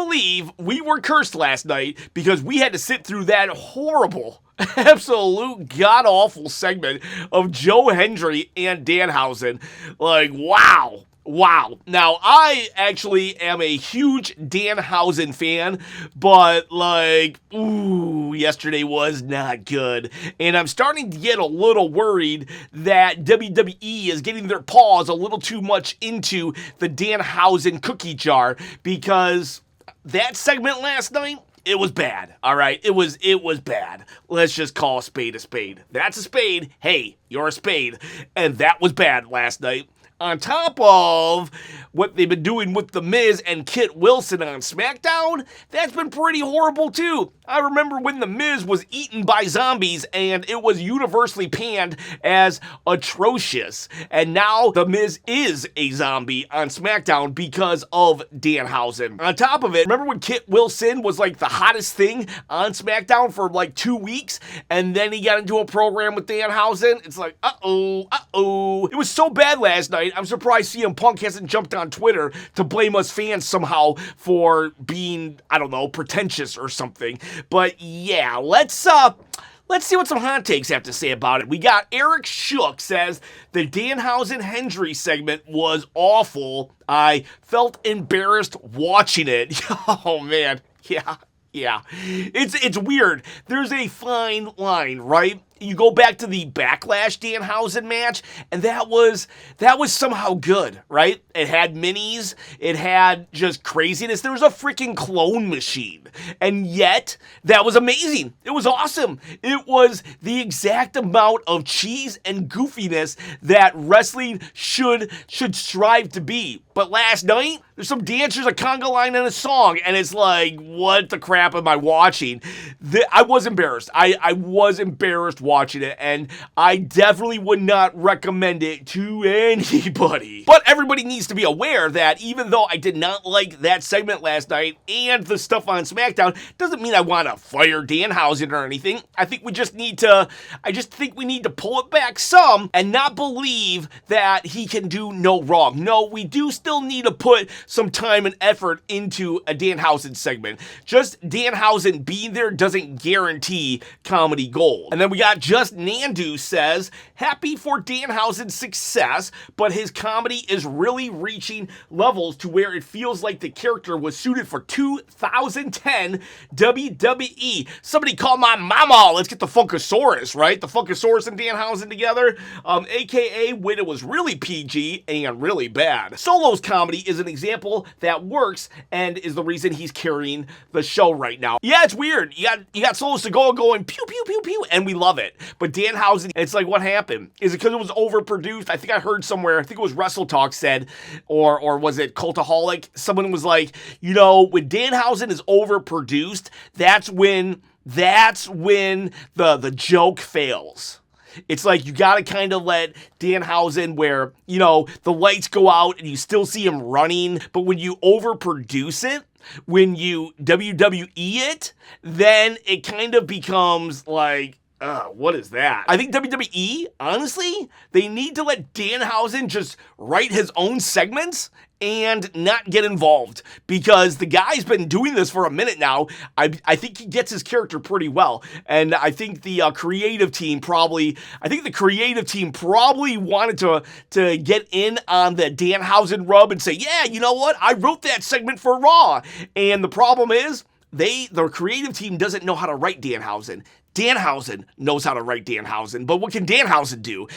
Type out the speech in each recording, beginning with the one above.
believe we were cursed last night because we had to sit through that horrible, absolute god-awful segment of Joe Hendry and Danhausen. Like, wow. Wow. Now, I actually am a huge Danhausen fan, but yesterday was not good. And I'm starting to get a little worried that WWE is getting their paws a little too much into the Danhausen cookie jar, because that segment last night, it was bad, all right? It was bad. Let's just call a spade a spade. That's a spade. Hey, you're a spade. And that was bad last night. On top of what they've been doing with The Miz and Kit Wilson on SmackDown, that's been pretty horrible too. I remember when The Miz was eaten by zombies and it was universally panned as atrocious. And now The Miz is a zombie on SmackDown because of Danhausen. On top of it, remember when Kit Wilson was like the hottest thing on SmackDown for like 2 weeks, and then he got into a program with Danhausen? It's like, uh-oh. It was so bad last night, I'm surprised CM Punk hasn't jumped on Twitter to blame us fans somehow for being, I don't know, pretentious or something. But yeah, let's see what some hot takes have to say about it. We got Eric Shook says the Danhausen Hendry segment was awful. I felt embarrassed watching it. Oh man, yeah. It's weird. There's a fine line, right? You go back to the Backlash Danhausen match, and that was somehow good, right? It had minis, it had just craziness. There was a freaking clone machine, and yet that was amazing. It was awesome. It was the exact amount of cheese and goofiness that wrestling should strive to be. But last night, there's some dancers, a conga line, and a song, and it's like, what the crap am I watching? I was embarrassed. I was embarrassed watching it, and I definitely would not recommend it to anybody. But everybody needs to be aware that even though I did not like that segment last night and the stuff on SmackDown, doesn't mean I want to fire Danhausen or anything. I think we just need to pull it back some and not believe that he can do no wrong. No, we do still need to put some time and effort into a Danhausen segment. Just Danhausen being there doesn't guarantee comedy gold. And then we got Just Nandu says, happy for Danhausen's success, but his comedy is really reaching levels to where it feels like the character was suited for 2010 WWE. Somebody call my mama. Let's get the Funkasaurus, right? The Funkasaurus and Danhausen together, aka when it was really PG and really bad. Solo's comedy is an example that works and is the reason he's carrying the show right now. Yeah, it's weird. You got Solo Sikoa going pew pew pew pew, and we love it. But Danhausen, it's like, what happened? Is it because it was overproduced? I think I heard somewhere, I think it was Wrestle Talk said, or was it Cultaholic? Someone was like, when Danhausen is overproduced, that's when the joke fails. It's like you got to kind of let Danhausen where, the lights go out and you still see him running. But when you overproduce it, when you WWE it, then it kind of becomes like, what is that? I think WWE, honestly, they need to let Danhausen just write his own segments and not get involved, because the guy's been doing this for a minute now. I think he gets his character pretty well, and I think the creative team probably wanted to get in on the Danhausen rub and say, yeah, you know what? I wrote that segment for Raw, and the problem is the creative team doesn't know how to write Danhausen. Danhausen knows how to write Danhausen, but what can Danhausen do?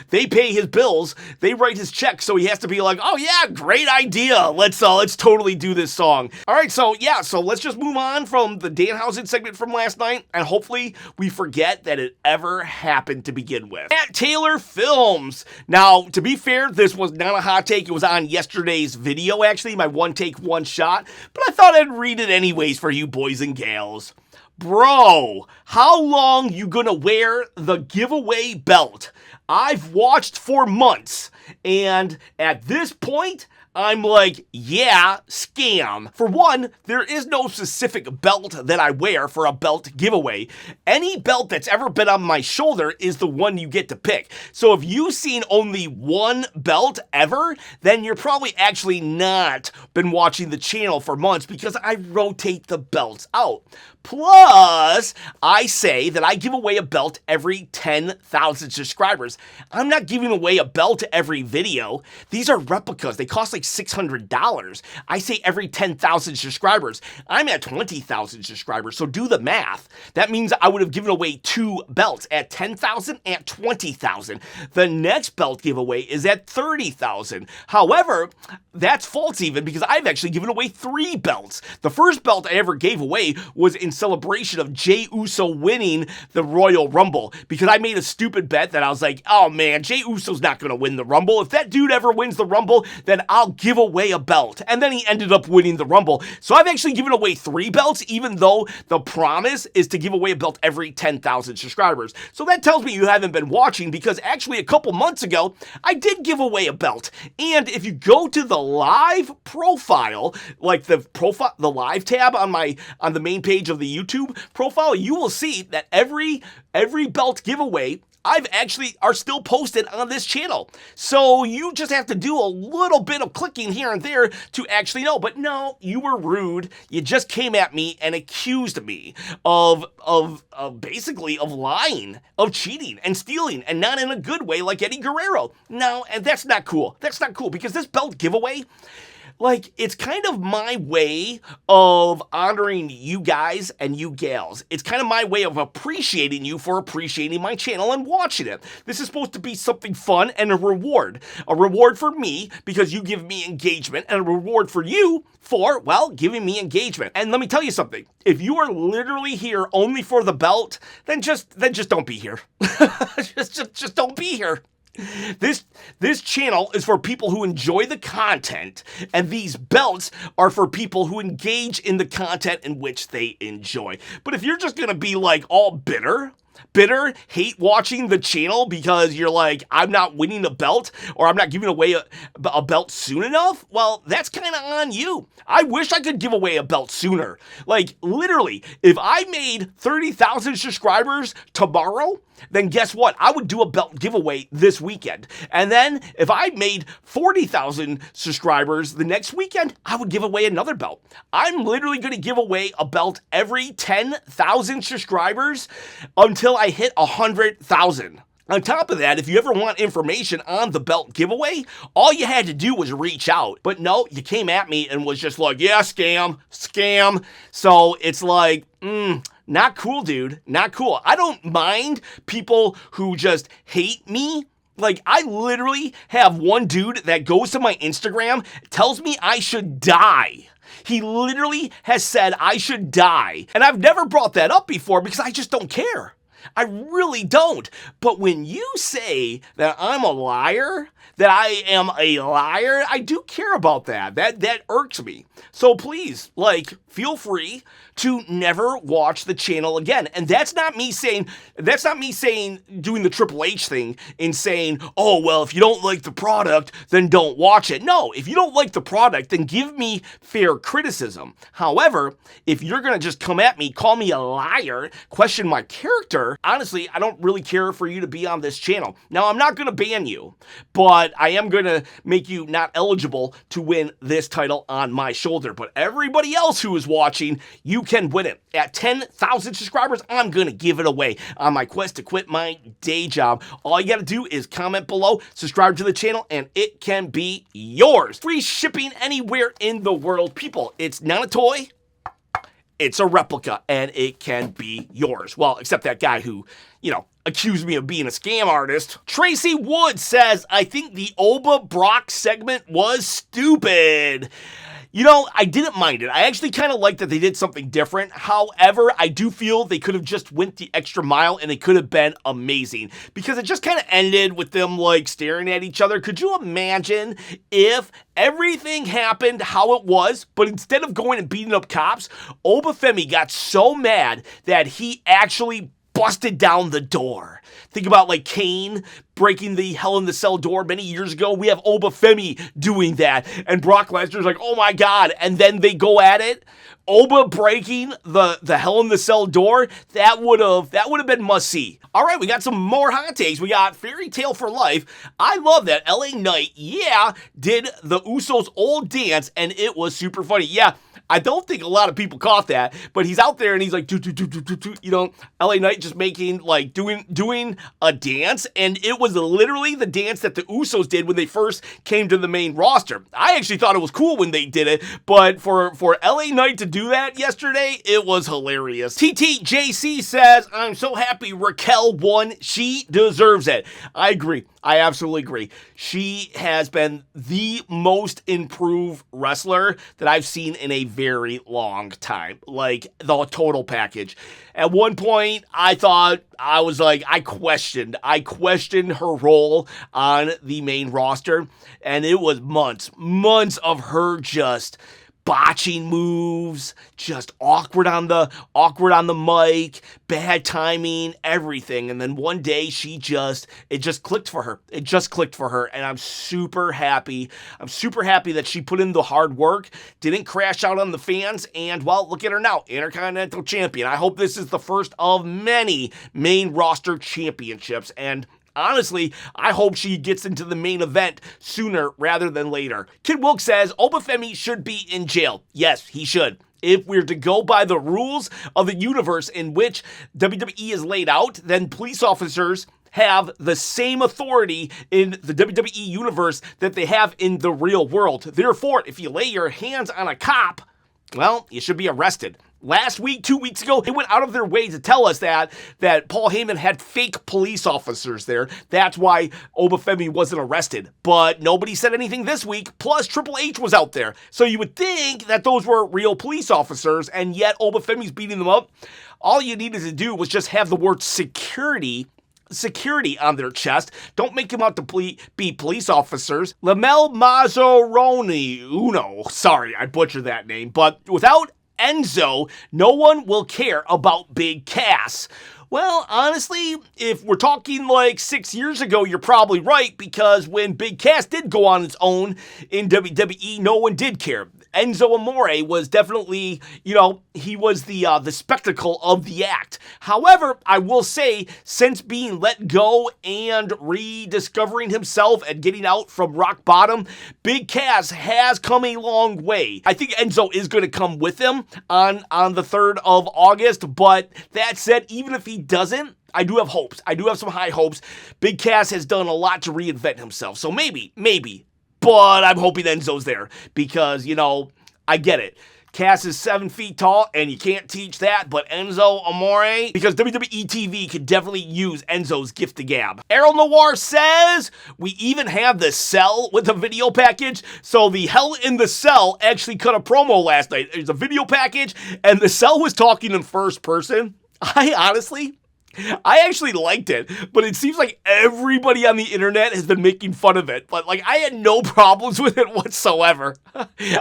They pay his bills, they write his checks, so he has to be like, oh yeah, great idea, let's totally do this song. All right, so let's just move on from the Danhausen segment from last night, and hopefully we forget that it ever happened to begin with. Matt Taylor Films. Now, to be fair, this was not a hot take, it was on yesterday's video, actually, my one take, one shot, but I thought I'd read it anyways for you boys and gals. Bro, how long you gonna wear the giveaway belt? I've watched for months, and at this point, I'm like, yeah, scam. For one, there is no specific belt that I wear for a belt giveaway. Any belt that's ever been on my shoulder is the one you get to pick. So if you've seen only one belt ever, then you're probably actually not been watching the channel for months because I rotate the belts out. Plus, I say that I give away a belt every 10,000 subscribers. I'm not giving away a belt every video. These are replicas. They cost like $600. I say every 10,000 subscribers. I'm at 20,000 subscribers, so do the math. That means I would have given away 2 belts at 10,000 and 20,000. The next belt giveaway is at 30,000. However, that's false even because I've actually given away 3 belts. The first belt I ever gave away was in celebration of Jey Uso winning the Royal Rumble because I made a stupid bet that I was like, oh man, Jey Uso's not going to win the Rumble. If that dude ever wins the Rumble, then I'll give away a belt. And then he ended up winning the Rumble. So I've actually given away 3 belts, even though the promise is to give away a belt every 10,000 subscribers. So that tells me you haven't been watching because actually a couple months ago, I did give away a belt. And if you go to the live profile, like the live tab on the main page of the YouTube profile, you will see that every belt giveaway are still posted on this channel. So you just have to do a little bit of clicking here and there to actually know. But no, you were rude. You just came at me and accused me of basically of lying, of cheating and stealing, and not in a good way like Eddie Guerrero. No, and that's not cool. That's not cool because this belt giveaway, like, it's kind of my way of honoring you guys and you gals. It's kind of my way of appreciating you for appreciating my channel and watching it. This is supposed to be something fun and a reward. A reward for me because you give me engagement, and a reward for you for, well, giving me engagement. And let me tell you something. If you are literally here only for the belt, then just don't be here. just don't be here. This channel is for people who enjoy the content, and these belts are for people who engage in the content in which they enjoy. But if you're just gonna be like all bitter, hate watching the channel because you're like, I'm not winning a belt or I'm not giving away a belt soon enough, well, that's kind of on you. I wish I could give away a belt sooner. Like, literally, if I made 30,000 subscribers tomorrow, then guess what? I would do a belt giveaway this weekend. And then if I made 40,000 subscribers the next weekend, I would give away another belt. I'm literally going to give away a belt every 10,000 subscribers until I hit 100,000. On top of that, if you ever want information on the belt giveaway, all you had to do was reach out. But no, you came at me and was just like, yeah, scam. So it's like, not cool, dude. Not cool. I don't mind people who just hate me. Like, I literally have one dude that goes to my Instagram, tells me I should die. He literally has said I should die. And I've never brought that up before because I just don't care. I really don't. But when you say that I'm a liar, that I am a liar, I do care about that. That irks me. So please, like, feel free to never watch the channel again. And that's not me saying doing the Triple H thing and saying, oh, well, if you don't like the product, then don't watch it. No, if you don't like the product, then give me fair criticism. However, if you're going to just come at me, call me a liar, question my character, honestly, I don't really care for you to be on this channel. Now, I'm not going to ban you, but I am going to make you not eligible to win this title on my shoulder. But everybody else who is watching, you can win it. At 10,000 subscribers, I'm going to give it away on my quest to quit my day job. All you got to do is comment below, subscribe to the channel, and it can be yours. Free shipping anywhere in the world. People, it's not a toy. It's a replica, and it can be yours. Well, except that guy who, accused me of being a scam artist. Tracy Wood says, I think the Oba Brock segment was stupid. I didn't mind it. I actually kind of like that they did something different. However, I do feel they could have just went the extra mile and it could have been amazing because it just kind of ended with them like staring at each other. Could you imagine if everything happened how it was, but instead of going and beating up cops, Obafemi got so mad that he actually busted down the door. Think about like Kane breaking the Hell in the Cell door many years ago. We have Obafemi doing that. And Brock Lesnar's like, oh my God. And then they go at it. Oba breaking the Hell in the Cell door, that would have been must see. All right, we got some more hot takes. We got Fairy Tale for Life. I love that LA Knight, did the Usos' old dance, and it was super funny. Yeah, I don't think a lot of people caught that, but he's out there and he's like, LA Knight just making, like, doing a dance, and it was literally the dance that the Usos did when they first came to the main roster. I actually thought it was cool when they did it, but for LA Knight to do that yesterday, it was hilarious. TTJC says, I'm so happy Raquel won. She deserves it. I agree. I absolutely agree. She has been the most improved wrestler that I've seen in a very long time. Like, the total package. At one point, I questioned her role on the main roster, and it was months of her just botching moves, just awkward on the mic, bad timing, everything. And then one day it just clicked for her. It just clicked for her. And I'm super happy. I'm super happy that she put in the hard work, didn't crash out on the fans. And well, look at her now, Intercontinental Champion. I hope this is the first of many main roster championships. And honestly, I hope she gets into the main event sooner rather than later. Kid Wilk says, Obafemi should be in jail. Yes, he should. If we're to go by the rules of the universe in which WWE is laid out, then police officers have the same authority in the WWE universe that they have in the real world. Therefore, if you lay your hands on a cop, well, you should be arrested. Last week, 2 weeks ago, they went out of their way to tell us that Paul Heyman had fake police officers there. That's why Obafemi wasn't arrested. But nobody said anything this week, plus Triple H was out there. So you would think that those were real police officers, and yet Obafemi's beating them up. All you needed to do was just have the word security on their chest. Don't make them out to be police officers. Lamel Mazzaroni Uno. Sorry, I butchered that name. But without Enzo, no one will care about Big Cass. Well, honestly, if we're talking like 6 years ago, you're probably right, because when Big Cass did go on its own in WWE, no one did care. Enzo Amore was definitely, he was the spectacle of the act. However, I will say, since being let go and rediscovering himself and getting out from rock bottom, Big Cass has come a long way. I think Enzo is going to come with him on the 3rd of August, but that said, even if he doesn't, I do have hopes. I do have some high hopes. Big Cass has done a lot to reinvent himself, so maybe. But I'm hoping Enzo's there because, I get it. Cass is 7 feet tall, and you can't teach that, but Enzo Amore, because WWE TV could definitely use Enzo's gift of gab. Errol Noir says, we even have the Cell with a video package, so the Hell in the Cell actually cut a promo last night. There's a video package, and the Cell was talking in first person. I actually liked it, but it seems like everybody on the internet has been making fun of it. But I had no problems with it whatsoever.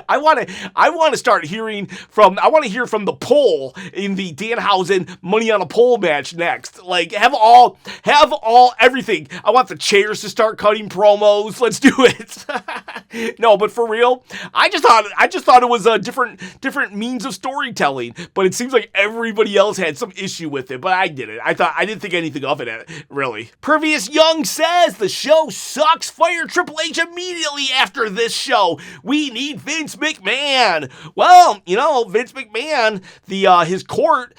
I want to start hearing from. I want to hear from the pole in the Danhausen Money on a Pole match next. Have everything. I want the chairs to start cutting promos. Let's do it. No, but for real, I just thought it was a different means of storytelling. But it seems like everybody else had some issue with it. But I didn't. I didn't think anything of it, really. Pervious Young says, the show sucks. Fire Triple H immediately after this show. We need Vince McMahon. Well, Vince McMahon,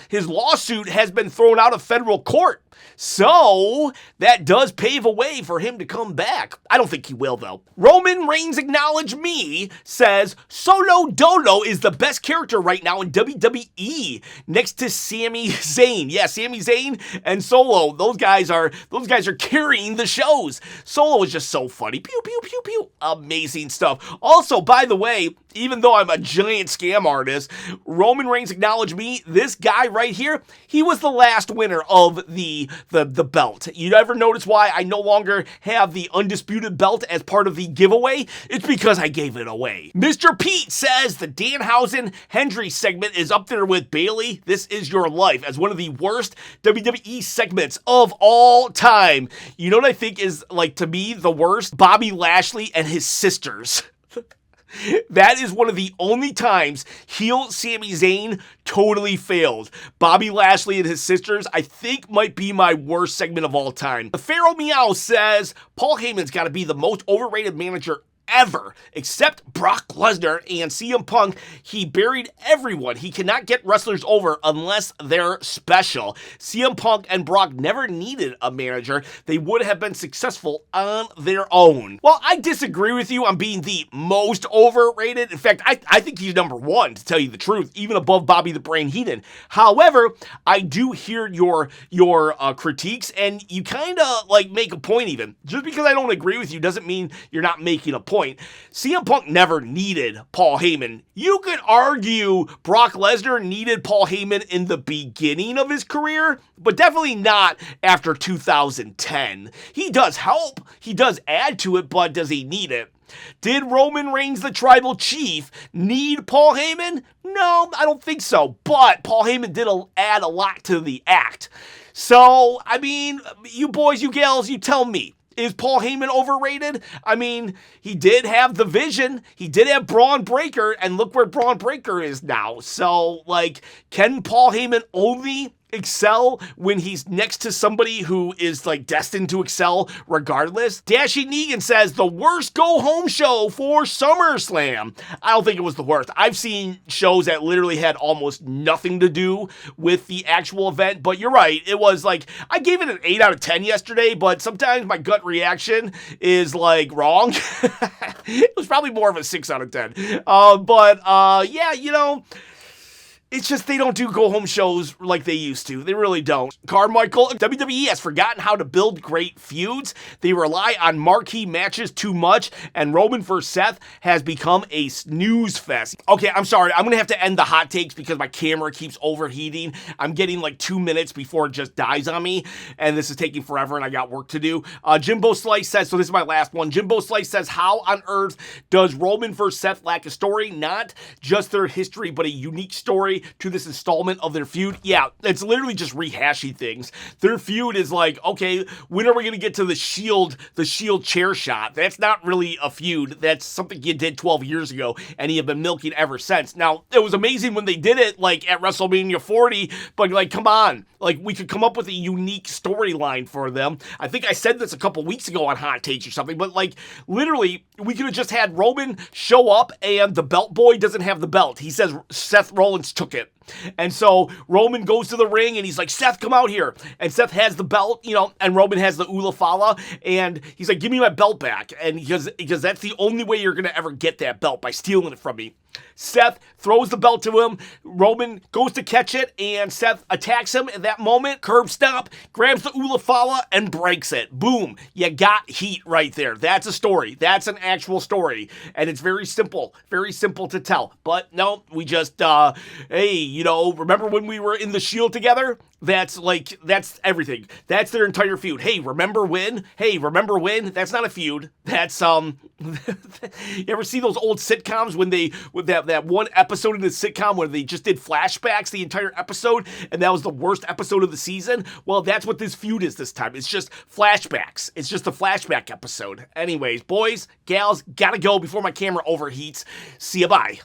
his lawsuit has been thrown out of federal court. So, that does pave a way for him to come back. I don't think he will, though. Roman Reigns Acknowledge Me says, Solo Dolo is the best character right now in WWE, next to Sami Zayn. Yeah, Sami Zayn and Solo, those guys are carrying the shows. Solo is just so funny. Pew, pew, pew, pew. Amazing stuff. Also, by the way, even though I'm a giant scam artist, Roman Reigns acknowledged me. This guy right here, he was the last winner of the belt. You ever notice why I no longer have the undisputed belt as part of the giveaway? It's because I gave it away. Mr. Pete says the Danhausen Hendry segment is up there with Bayley, This Is Your Life, as one of the worst WWE segments of all time. You know what I think is, like, to me, the worst? Bobby Lashley and his sisters. That is one of the only times heel Sami Zayn totally failed. Bobby Lashley and his sisters, I think, might be my worst segment of all time. The Pharaoh Meow says, Paul Heyman's got to be the most overrated manager ever, except Brock Lesnar and CM Punk. He buried everyone. He cannot get wrestlers over unless they're special. CM Punk and Brock never needed a manager. They would have been successful on their own. Well, I disagree with you on being the most overrated. In fact, I think he's number one, to tell you the truth, even above Bobby the Brain Heenan. However, I do hear your critiques, and you kind of like make a point even. Just because I don't agree with you doesn't mean you're not making a point. CM Punk never needed Paul Heyman. You could argue Brock Lesnar needed Paul Heyman in the beginning of his career, but definitely not after 2010. He does help, he does add to it, but does he need it? Did Roman Reigns, the tribal chief, need Paul Heyman? No, I don't think so, but Paul Heyman did add a lot to the act. So, I mean, you boys, you gals, you tell me. Is Paul Heyman overrated? I mean, he did have the vision. He did have Braun Breaker, and look where Braun Breaker is now. So, like, can Paul Heyman only excel when he's next to somebody who is like destined to excel regardless? Dashie Negan says the worst go-home show for SummerSlam. I don't think it was the worst. I've seen shows that literally had almost nothing to do with the actual event, but you're right. It was like, I gave it an 8 out of 10 yesterday, but sometimes my gut reaction is like wrong. It was probably more of a 6 out of 10. Yeah, you know, it's just they don't do go-home shows like they used to. They really don't. Carmichael, WWE has forgotten how to build great feuds. They rely on marquee matches too much, and Roman vs. Seth has become a snooze fest. Okay, I'm sorry. I'm going to have to end the hot takes because my camera keeps overheating. I'm getting like 2 minutes before it just dies on me, and this is taking forever, and I got work to do. Jimbo Slice says, so this is my last one. Jimbo Slice says, how on earth does Roman vs. Seth lack a story? Not just their history, but a unique story to this installment of their feud. Yeah, it's literally just rehashing things. Their feud is like, okay, when are we going to get to the Shield chair shot? That's not really a feud. That's something you did 12 years ago, and you have been milking ever since. Now, it was amazing when they did it, like, at WrestleMania 40, but, like, come on. Like, we could come up with a unique storyline for them. I think I said this a couple weeks ago on Hot Takes or something, but, like, literally, we could have just had Roman show up, and the belt boy doesn't have the belt. He says Seth Rollins took it. And so Roman goes to the ring and he's like, Seth, come out here. And Seth has the belt, you know, and Roman has the Ula Fala, and he's like, give me my belt back. And because that's the only way you're going to ever get that belt, by stealing it from me. Seth throws the belt to him. Roman goes to catch it, and Seth attacks him at that moment. Curb stomp, grabs the Ula Fala, and breaks it. Boom. You got heat right there. That's a story. That's an actual story. And it's very simple to tell. But no, we just, hey, you know, remember when we were in the Shield together? That's everything. That's their entire feud. Hey, remember when? Hey, remember when? That's not a feud. That's, you ever see those old sitcoms when with that one episode in the sitcom where they just did flashbacks the entire episode, and that was the worst episode of the season? Well, that's what this feud is this time. It's just flashbacks. It's just a flashback episode. Anyways, boys, gals, gotta go before my camera overheats. See ya, bye.